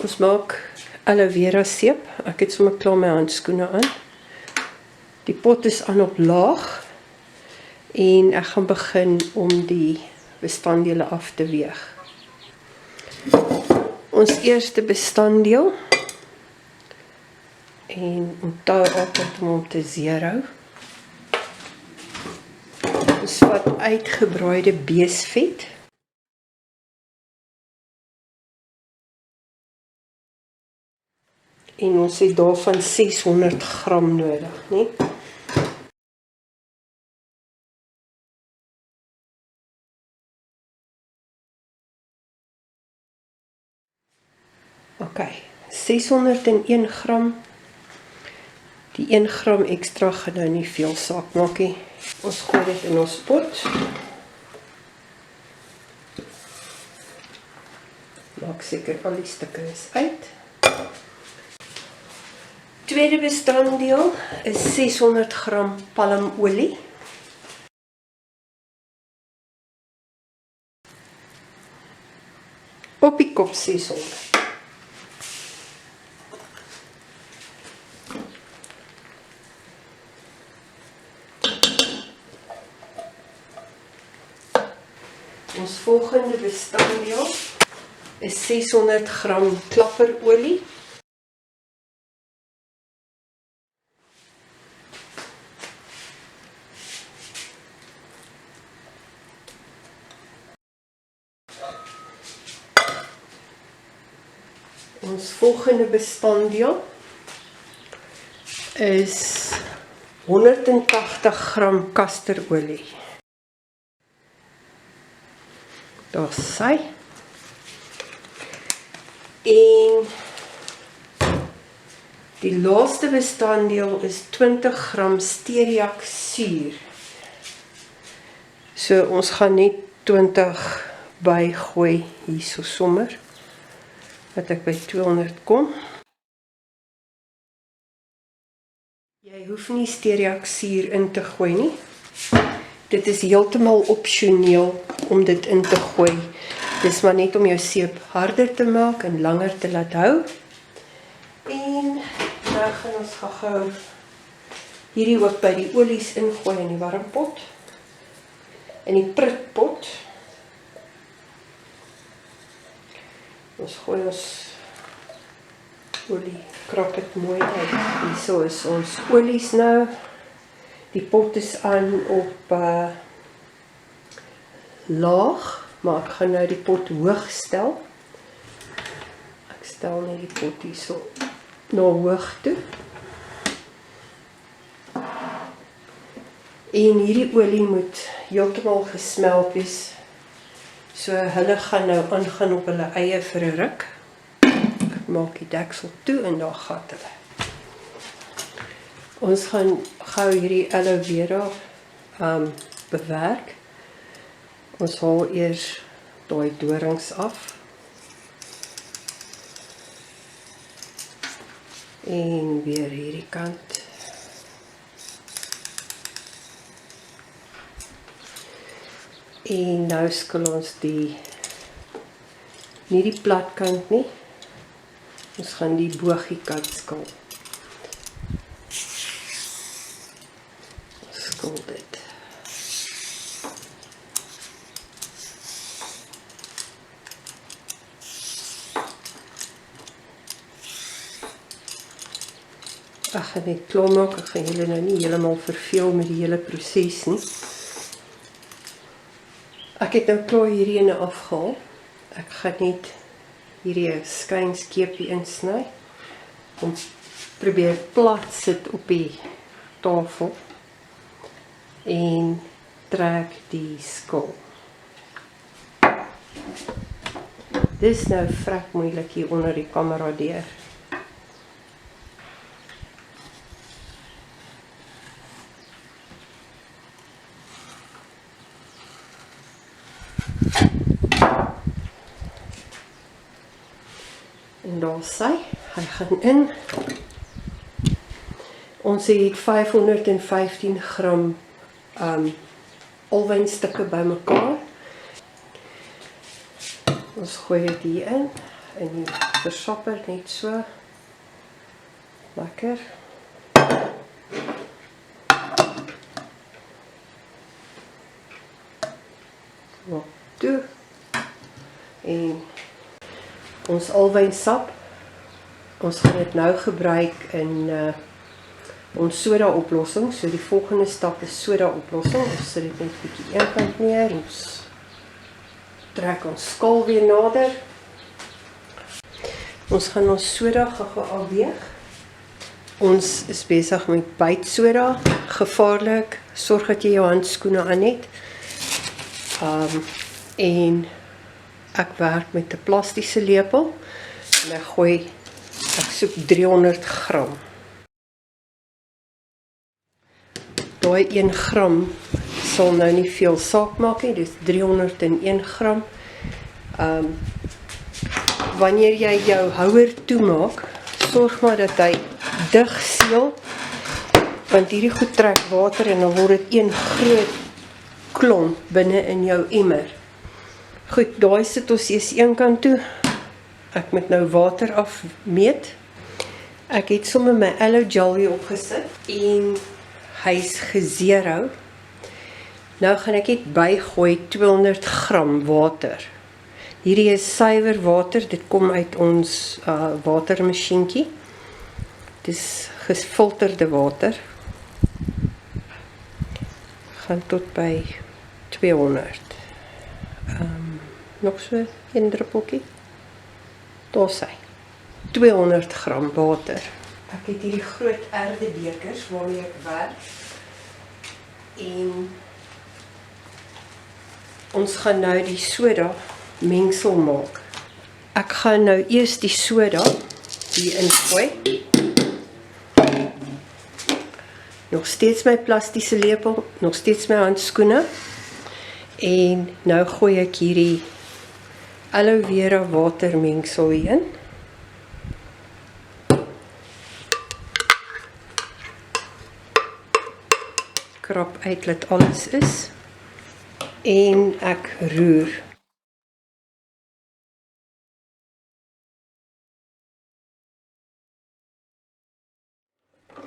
Ons maak aloe vera seep. Ek het sommer klaar my handskoene aan. Die pot is aan op laag en ek gaan begin om die bestanddele af te weeg. Ons eerste bestanddeel, en onthou altyd om hom te zero. Ons vat uitgebraaide beesvet. En ons het daarvan 600 gram nodig, nie? Ok, 601 gram. Die 1 gram ekstra gaan nou nie veel saak maak nie. Ons gooi dit in ons pot. Maak seker al die stukke is uit. Tweede bestanddeel is 600 gram palmolie. Op die kop 600. Ons volgende bestanddeel is 600 gram klapperolie. Ons volgende bestanddeel is 180 gram kasterolie. Daar is sy. En die laaste bestanddeel is 20 gram steriak suur. So ons gaan net 20 bygooi hierso sommer, dat ek by 200 kom. Jy hoef nie steriak suur in te gooi nie. Dit is heeltemal opsioneel om dit in te gooi. Dis maar net om jou seep harder te maak en langer te laat hou. En nou gaan ons gou hierdie ook by die olies ingooi in die warmpot. In die prikpot. Ons gooi ons olie, krap dit mooi uit. Hierso is ons olies nou. Die pot is aan op laag, maar ek gaan nou die pot hoog stel. Ek stel net die pot hierso na hoog toe. En hierdie olie moet heeltemal gesmelt wees. So hulle gaan nou aangaan op hulle eie vir 'n ruk. Ek maak die deksel toe en daar gat hulle. Ons gaan gou hierdie aloe vera bewerk. Ons haal eers daai dorings af. En weer hierdie kant. En nou skil ons nie die platkant nie. Ons gaan die bogiekant skil. Skil dit. Ek gaan net klaar maak, ek gaan julle nou nie heeltemal verveel met die hele proses nie. Ek het nou klaar hierdie ene afgehaal. Ek gaan net hierdie skynskeepie insny. Om probeer plat sit op die tafel. En trek die skil. Dis nou vrek moeilik hier onder die kamera deur. En daar sy, hy gaan in. Ons het 515 gram alwynstukke bymekaar. Ons gooi dit hier in. in die versapper net so. Lekker. Maak toe. En ons alwynsap, ons gaan dit nou gebruik in ons soda oplossing. So die volgende stap is soda oplossing. Ons sit dit net bietjie eenkant neer. Ons trek ons skaal weer nader. Ons gaan ons soda gou afweeg. Ons is besig met bytsoda, gevaarlik. Sorg dat jy jou handskoene aan het. En ek werk met 'n plastiese lepel en ek soek 300 gram. Daai 1 gram sal nou nie veel saak maak nie, dis 301 gram. Wanneer jy jou houer toemaak, sorg maar dat hy dig seël, want hierdie goed trek water en dan word dit een groot klomp binne in jou emmer. Goed, daai sit ons eers een kant toe. Ek moet nou water afmeet. Ek het sommer my aloe gel hier opgesit en hy's gezero. Nou gaan ek net bygooi 200 gram water. Hierdie is suiwer water, dit kom uit ons watermasjienkie. Dis gefilterde water. Gaan tot by 200. Nog so 1 druppeltjie. Daar sy. 200 gram water. Ek het hierdie groot erdebekers waarmee ek werk. En ons gaan nou die soda mengsel maak. Ek gaan nou eers die soda hier ingooi. Nog steeds my plastiese lepel, nog steeds my handskoene. En nou gooi ek hierdie aloe vera watermengsel in. Krap uit dat alles is. En ek roer.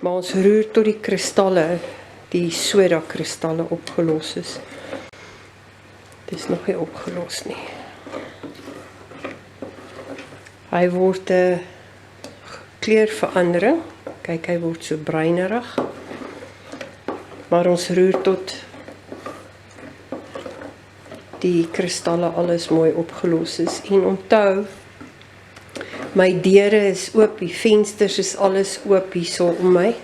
Maar ons roer tot die kristalle, die soda kristalle opgelos is. Dit is nog nie opgelos nie. Hy word 'n kleurverandering. Kyk, hy word so bruinerig. Maar ons roer tot die kristalle alles mooi opgelos is. En onthou, my deure is oop, die vensters is alles oop hierso om my.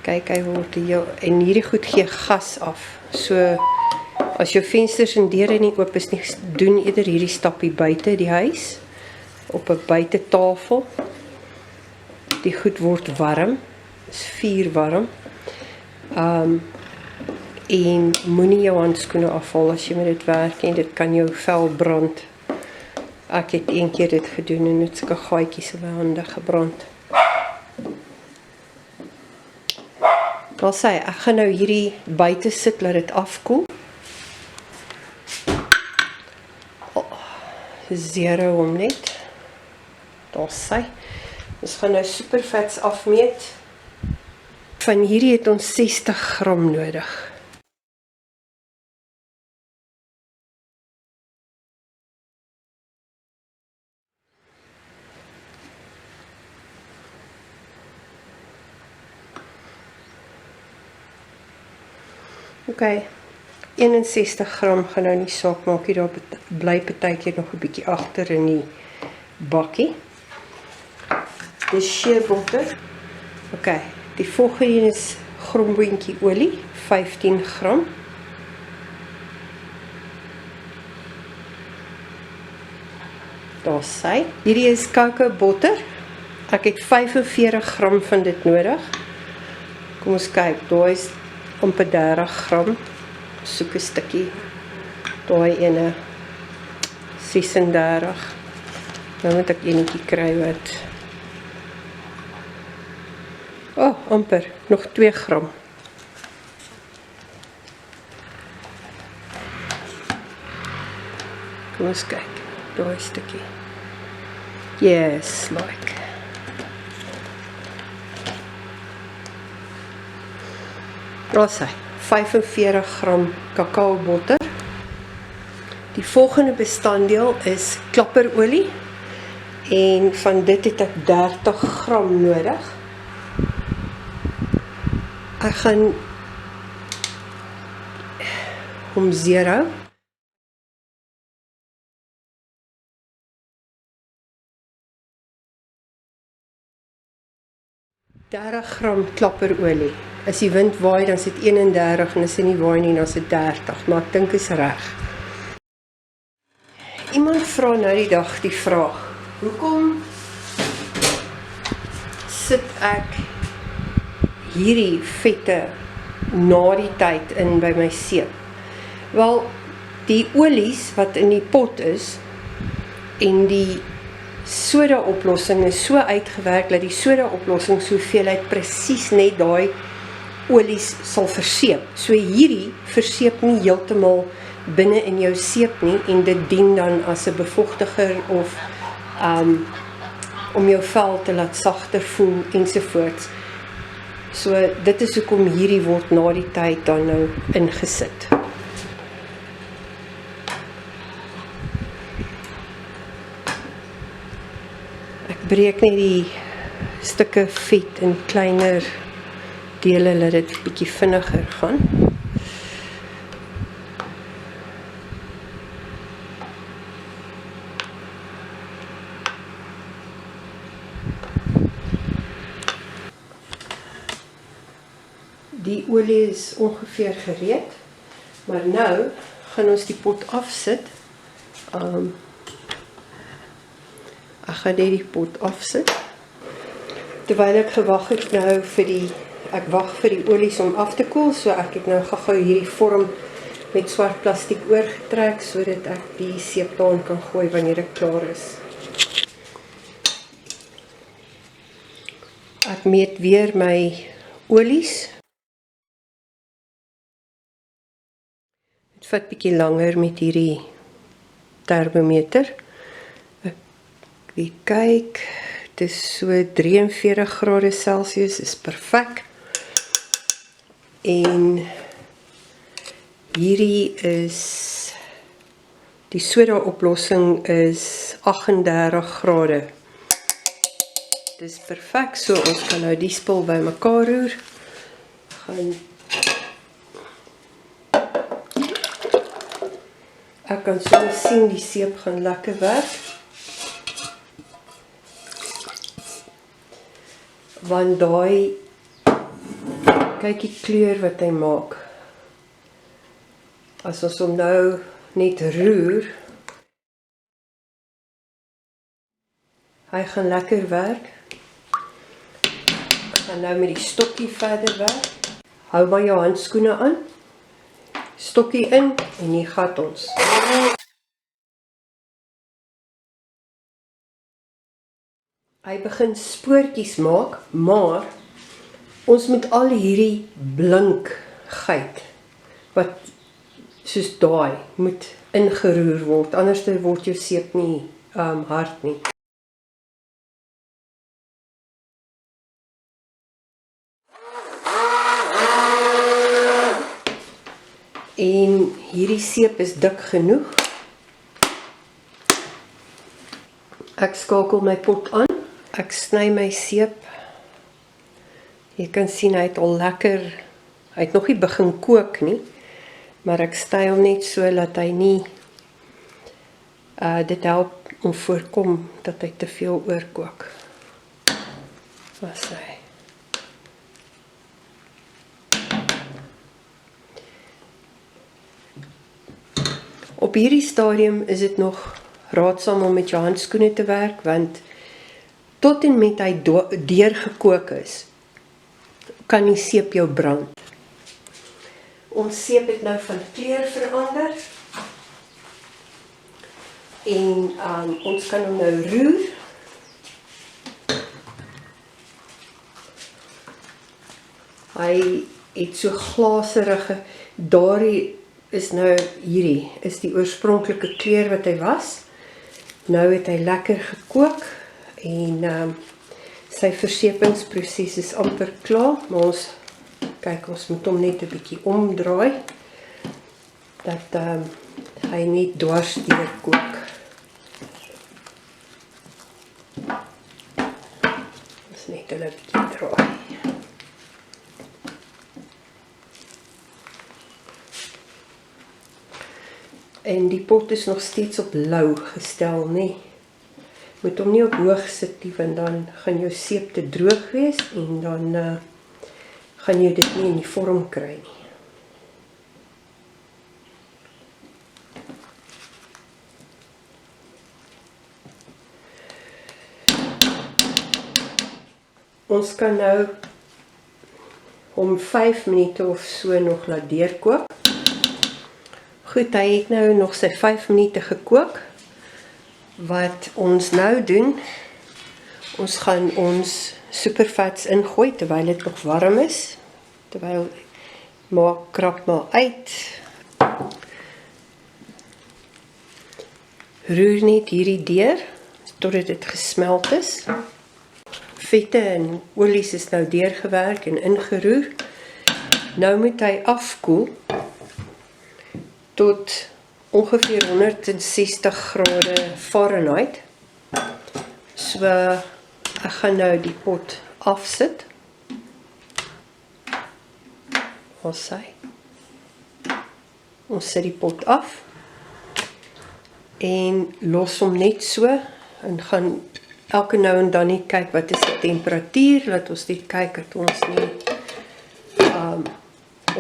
Kyk, hy word hier, en hierdie goed gee gas af. So, as jou vensters en deure nie oop is nie, doen eerder hierdie stapie buite die huis, op 'n buitetafel. Die goed word warm, is vuurwarm. En moenie jou handskoene afhaal as jy met dit werk en dit kan jou vel brand. Ek het een keer dit gedoen en het sulke gaatjies in my hande gebrand. Daar sê ek gaan nou hierdie buite sit, laat dit afkoel. Zero hom net. Daar sê. Ons gaan nou supervets afmeet. Van hierdie het ons 60 gram nodig. Oké, 61 gram gaan nou nie saak maak nie, daar bly partykeer nog 'n bietjie agter in die bakkie. Dis shea butter. Oké, die volgende is gromboentjie olie, 15 gram. Daar sy. Hierdie is kakao botter. Ek het 45 gram van dit nodig. Kom ons kyk, daar is amper 30 gram. Soek 'n stukkie. Daai ene 36. Nou moet ek enetjie kry wat. Amper, nog 2 gram. Kom ons kyk, daai stukkie. Yes, like. Daar's hy, 45 gram kakao botter. Die volgende bestanddeel is klapperolie en van dit het ek 30 gram nodig. Ek gaan hom zero. gram klapperolie. As die wind waai, dan is dit 31 en as dit nie waai nie, dan is dit 30, maar ek dink is reg. Iemand vra nou die dag die vraag, hoekom sit ek hierdie vette na die tyd in by my seep? Wel, die olies wat in die pot is en die soda oplossing is so uitgewerk dat die soda oplossing hoeveelheid presies net daai olies sal verseep. So hierdie verseep nie heeltemal binne in jou seep nie en dit dien dan as 'n bevochtiger of om jou vel te laat sagter voel ensovoorts. So dit is hoekom hierdie word na die tyd dan nou ingesit. Ek breek net die stukke vet in kleiner dele, laat dit bietjie vinniger gaan. Die olie is ongeveer gereed, maar nou gaan ons die pot afsit. Ek gaan net die pot afsit. Terwyl ek gewag het nou ek wag vir die olies om af te koel, so ek het nou gou hierdie vorm met swart plastiek oorgetrek, sodat ek die seep daarin kan gooi wanneer ek klaar is. Ek meet weer my olies. Het vat bietjie langer met hierdie termometer. Ek kyk, dit is so 43 grade Celsius, is perfek. En hierdie is, die soda oplossing is 38 grade. Dit is perfek, so ons kan nou die spul by mekaar roer. Ek kan so sien die seep gaan lekker werk. Want daai, kyk die kleur wat hy maak. As ons hom nou net roer, hy gaan lekker werk. Ek gaan nou met die stokkie verder werk. Hou maar jou handskoene aan. Stokkie in en hier gaat ons. Hy begin spoortjies maak, maar ons moet al hierdie blinkheid, wat soos daai, moet ingeroer word, anders word jou seep nie hard nie. En hierdie seep is dik genoeg. Ek skakel my pot aan. Ek sny my seep. Jy kan sien hy het al lekker, hy het nog nie begin kook nie, maar ek sny hom net so dat hy nie, dit help om voorkom dat hy te veel oorkook. Was hy. Op hierdie stadium is dit nog raadsaam om met jou handskoene te werk, want tot en met hy deurgekook is, kan die seep jou brand. Ons seep het nou van kleur verander. En ons kan hom nou roer. Hy het so glaserige, daardie is nou hierdie, is die oorspronklike kleur wat hy was. Nou het hy lekker gekook en sy versepingsproses is amper klaar, maar ons moet hom net 'n bietjie omdraai dat hy nie dwars deur kook. Ons net 'n bietjie draai. En die pot is nog steeds op lou gestel, nee. Moet hom nie op hoog sit nie, want dan gaan jou seep te droog wees en dan gaan jy dit nie in die vorm kry nie. Ons kan nou om 5 minute of so nog laat deurkook. Goed, hy het nou nog sy 5 minute gekook. Wat ons nou doen, ons gaan ons superfats ingooi terwyl dit nog warm is. Terwyl krap maar uit. Roer net hierdie deur totdat dit gesmelt is. Vette en olies is nou deurgewerk en ingeroer. Nou moet hy afkoel tot ongeveer 160 grade Fahrenheit. So ek gaan nou die pot afsit. Ons sit die pot af en los hom net so en gaan elke nou en dan nie kyk wat is die temperatuur, laat ons net kyk dat ons nie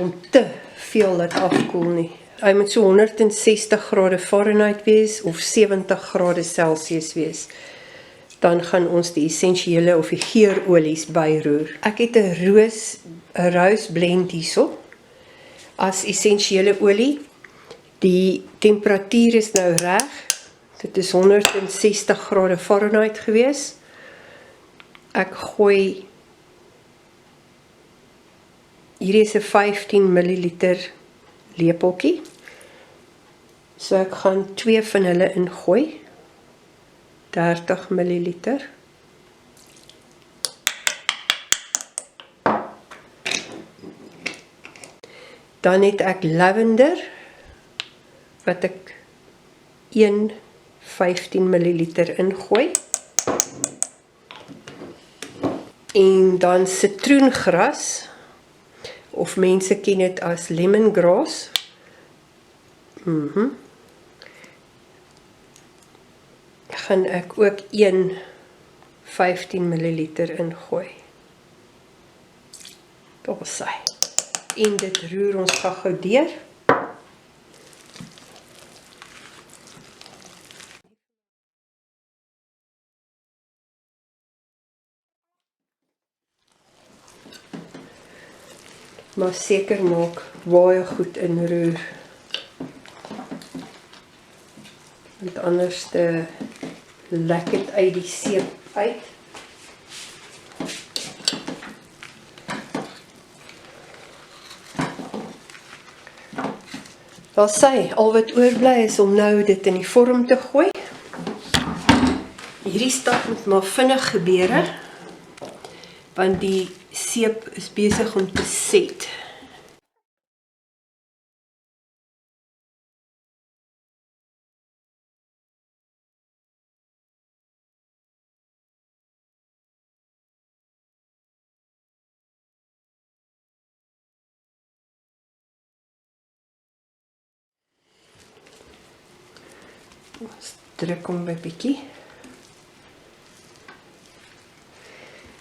om te veel laat afkoel nie. Hy moet so 160 grade Fahrenheit wees of 70 grade Celsius wees. Dan gaan ons die essensiële of die geurolies byroer. Ek het 'n rose blend hierso as essensiële olie. Die temperatuur is nou reg. Dit is 160 grade Fahrenheit gewees. Ek gooi hierdie is 'n 15 ml lepeltjie. So ek gaan 2 van hulle ingooi. 30 ml. Dan het ek lavender wat ek 15 ml ingooi. En dan sitroengras of mense ken dit as lemongrass. Gaan ek ook 15 ml ingooi. Daar is hy. En dit roer ons gou deur. Maar seker maak baie goed inroer. Want anders lek dit uit die seep uit. Wel sy, al wat oorbly is om nou dit in die vorm te gooi. Hierdie stap moet maar vinnig gebeure, want die seep is besig om te set. Ons druk hom by bietjie.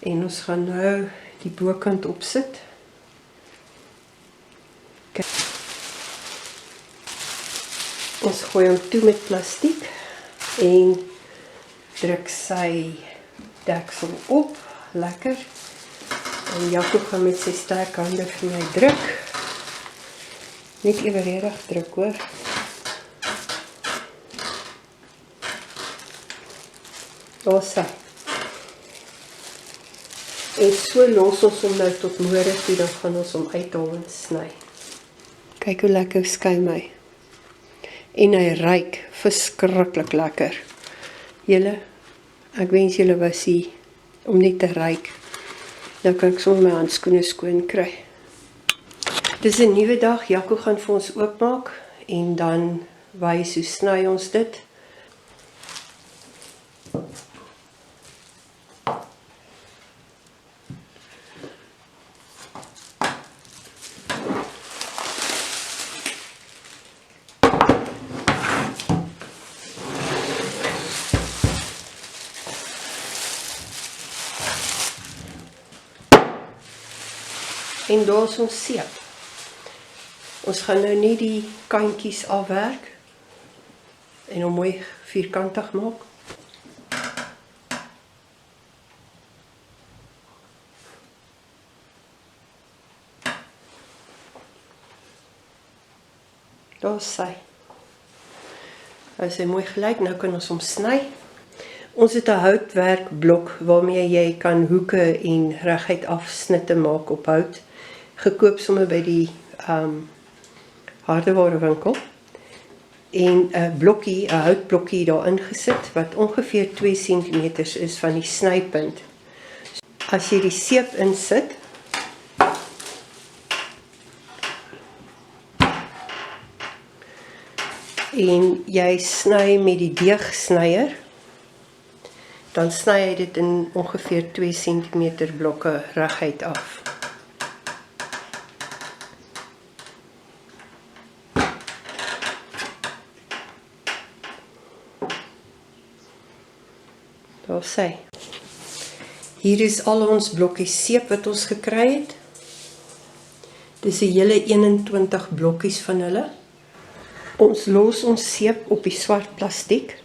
En ons gaan nou die bokant opsit. Kijk. Ons gooi hom toe met plastiek en druk sy deksel op, lekker. En Jaco gaan met sy sterk hande vir my druk. Net evenredig druk hoor. Daar sy. En so los ons hom nou tot môre toe, dan gaan ons hom uithaal en sny. Kyk hoe lekker skyn my. En hy ruik verskriklik lekker. Julle, ek wens julle was hier om net te ruik. Nou kan ek sommer my handskoene skoon kry. Dis 'n nuwe dag, Jaco gaan vir ons oopmaak en dan wys hoe sny ons dit. En daar is ons seep. Ons gaan nou net die kantjies afwerk en hom mooi vierkantig maak. Daar is sy. As hy mooi gelyk, nou kan ons hom sny. Ons het 'n houtwerkblok waarmee jy kan hoeke en reguit afsnitte maak op hout. Gekoop sommer by die hardewarewinkel. En 'n houtblokkie daarin gesit wat ongeveer 2 cm is van die snypunt. As jy die seep insit, en jy sny met die deegsnyer, dan sny hy dit in ongeveer 2 cm blokke reguit af. Daar sê. Hier is al ons blokkies seep wat ons gekry het. Dis 'n hele 21 blokkies van hulle. Ons los ons seep op die swart plastiek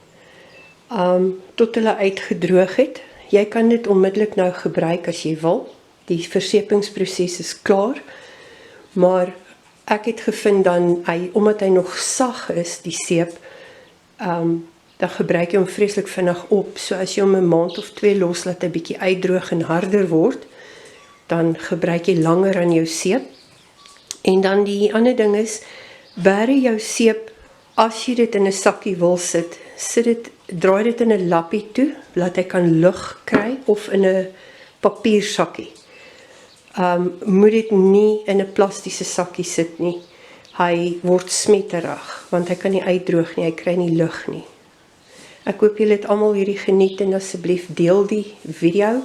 tot hulle uitgedroog het. Jy kan dit onmiddellik nou gebruik as jy wil. Die versepingsproses is klaar. Maar ek het gevind dan, omdat hy nog sag is, die seep, dan gebruik jy hom vreeslik vinnig op. So as jy hom 'n maand of 2 los, laat hy bietjie uitdroog en harder word, dan gebruik jy langer aan jou seep. En dan die ander ding is, berei jou seep, as jy dit in 'n sakkie wil sit, draai dit in 'n lappie toe, laat hy kan lug kry, of in 'n papiersakkie. Moet dit nie in 'n plastiese sakkie sit nie. Hy word smetterig, want hy kan nie uitdroog nie, hy kry nie lug nie. Ek hoop julle het almal hierdie geniet en asseblief deel die video.